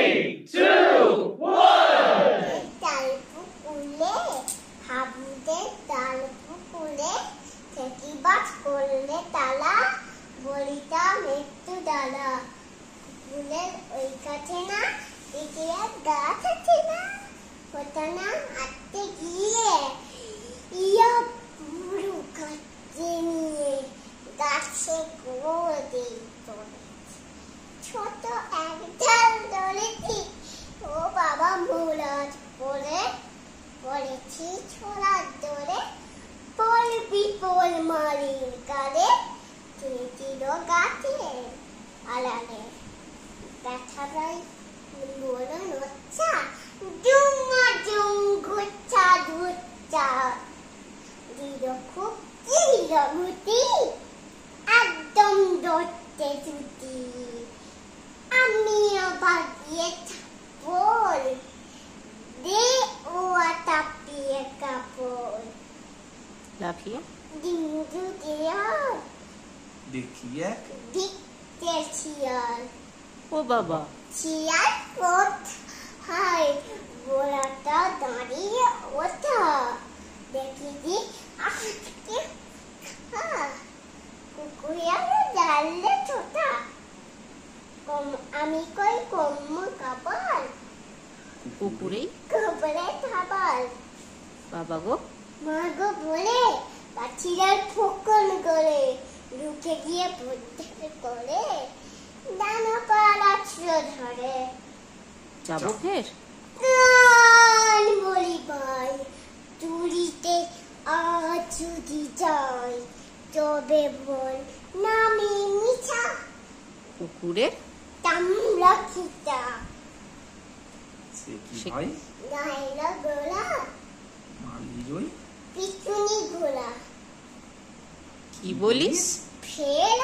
3, 2, 1. তালপুকুলে হাবুদের তালপুকুলে থেকিবাজ করলে তালা বলিতা মৃত্যু ডালা পুকুরের ওই কাছে না দিকে এক গাছ আছে না ওটা না হাঁটতে গিয়ে ইয়া পুরো কাছে নিয়ে গাছে গোদে ছোট এক ডাল ধরেছি ও বাবা মুলাজ পড়েছি ছোড়ার দরে পড়বি পোল মারির গালে চির গাছে আলালে ব্যথাটাই বলো নোচ্ছা ডুঙা ডুং ঘুচ্ছা ঘুচ্ছা দিল খুব চিরমুতি একদম ধরতে জুতি আমিও ভাবিয়ে বল দে ও তাপিয়ে কাপড় লাফিয়ে ডিঙ্গু দেয়াল দেখিয়ে দেখতে শিয়াল ও বাবা শিয়াল কোথায় গোড়াটা দাঁড়িয়ে ওঠা দেখি দি আজকে কুকুরিয়া জানলে ছোটা আমি কই কম কাপড় কুকুরেই কবরে খাবার বাবা গো মা গো বলে পাখিরা ফোকন করে লুকে গিয়ে বুদ্ধি করে ডানা পাড়া ধরে যাবো ফের গান বলি ভাই চুরিতে আজ যদি যাই তবে বল নামি মিছা কুকুরের তামলা খিতা সে কি হয় গাইলা গোলা মালি জয় পিছুনি গোলা কি বলিস ফের